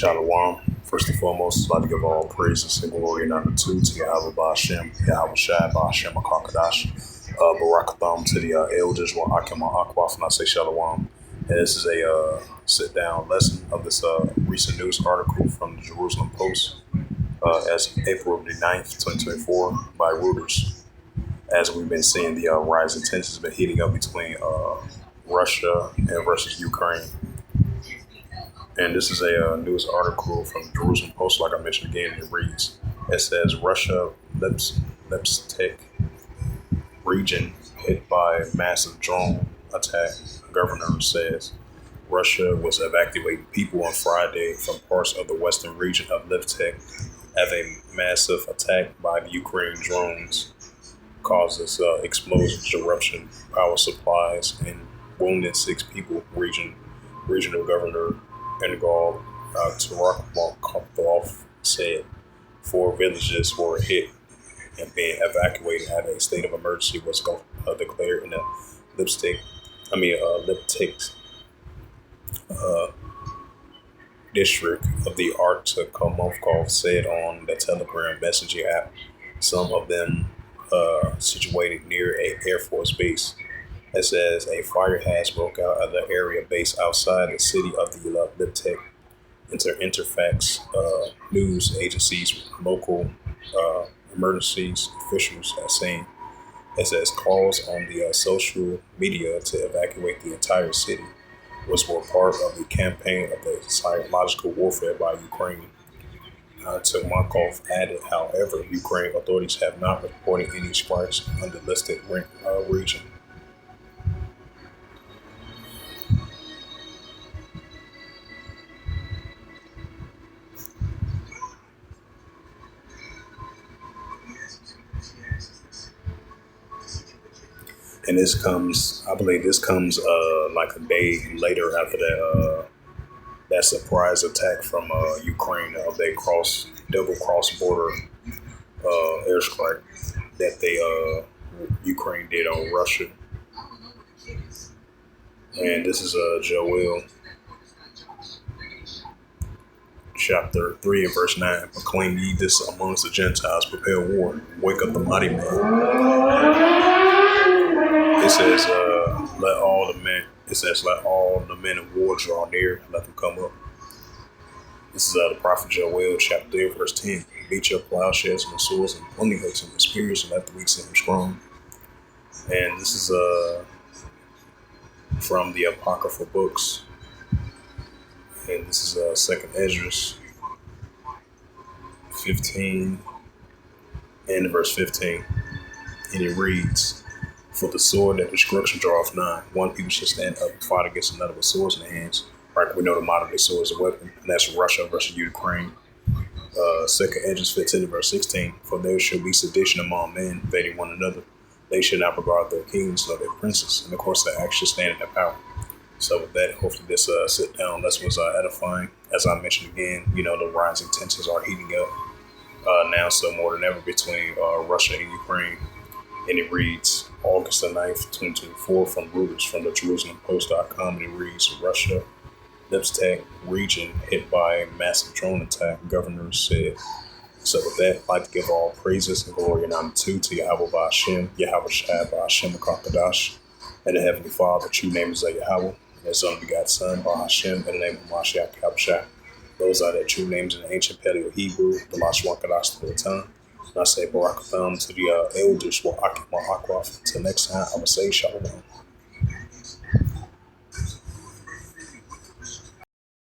Shalom. First and foremost, I'd like to give all praises and glory and honor to Yahweh Ba'Shem, Yahweh Shai Ba'Shem HaKadosh, Barakatham to the elders, wa Akim Aquaf, and I say Shalom. And this is a sit-down lesson of this recent news article from the Jerusalem Post as of April the 9th, 2024 by Reuters. As we've been seeing, the rising tensions have been heating up between Russia and versus Ukraine. And this is a news article from Jerusalem Post, like I mentioned again. It reads, it says, Russia Lipetsk region hit by massive drone attack. Governor says Russia was evacuating people on Friday from parts of the western region of Lipetsk after a massive attack by the Ukraine drones causes explosions, eruption, power supplies, and wounded 6 people. Regional Governor Engel Tarakmov said 4 villages were hit and being evacuated at a state of emergency was declared in the Lipetsk district of the Artikomovkov said on the Telegram messaging app, some of them situated near a Air Force base. It says a fire has broke out at the area based outside the city of the Lipetsk. Interfax news agencies, local emergencies officials are saying it says calls on the social media to evacuate the entire city were part of the campaign of the psychological warfare by Ukraine. Timonkov added, however, Ukraine authorities have not reported any strikes on the listed region. And I believe this comes like a day later after that surprise attack from Ukraine of their double cross-border airstrike that Ukraine did on Russia. And this is Joel chapter 3 and verse 9. Proclaim ye this amongst the Gentiles, prepare war, wake up the mighty man. It says, let all the men of war draw near, let them come up. This is the prophet Joel, chapter 3, verse 10. Beat your plowshares and swords and pruning hooks and the spears, and let the weak say I'm strong. And this is from the Apocryphal books. And this is 2nd Ezra 15 and verse 15. And it reads, for the sword that destruction draweth nigh. One people should stand up and fight against another with swords in their hands. Right, we know the modern day sword is a weapon, and that's Russia versus Ukraine. 2nd Ezra 15 verse 16. For there shall be sedition among men, invading one another. They should not regard their kings nor their princes, and of course their acts should stand in their power. So with that, hopefully this sit down lesson was edifying. As I mentioned again, the rising tensions are heating up now so more than ever between Russia and Ukraine. And it reads, August the 9th, 2024, from Reuters, from the JerusalemPost.com. And it reads, Russia, Lipetsk region hit by a massive drone attack, governor said. So with that, I'd like to give all praises and glory and honor to Yahweh Ba'Shem, Yahweh Shai Ba'Shem HaKadosh, and the Heavenly Father. True name is Yahweh, and His unbegotten Son, Ba'Shem, and the name of Mashiach Yahushua. Those are their true names in the ancient Paleo Hebrew, the Lashon Kadosh to the tongue. And I say Barakatham to the elders, wa Akim Aquaf. Until next time, I will say Shalom.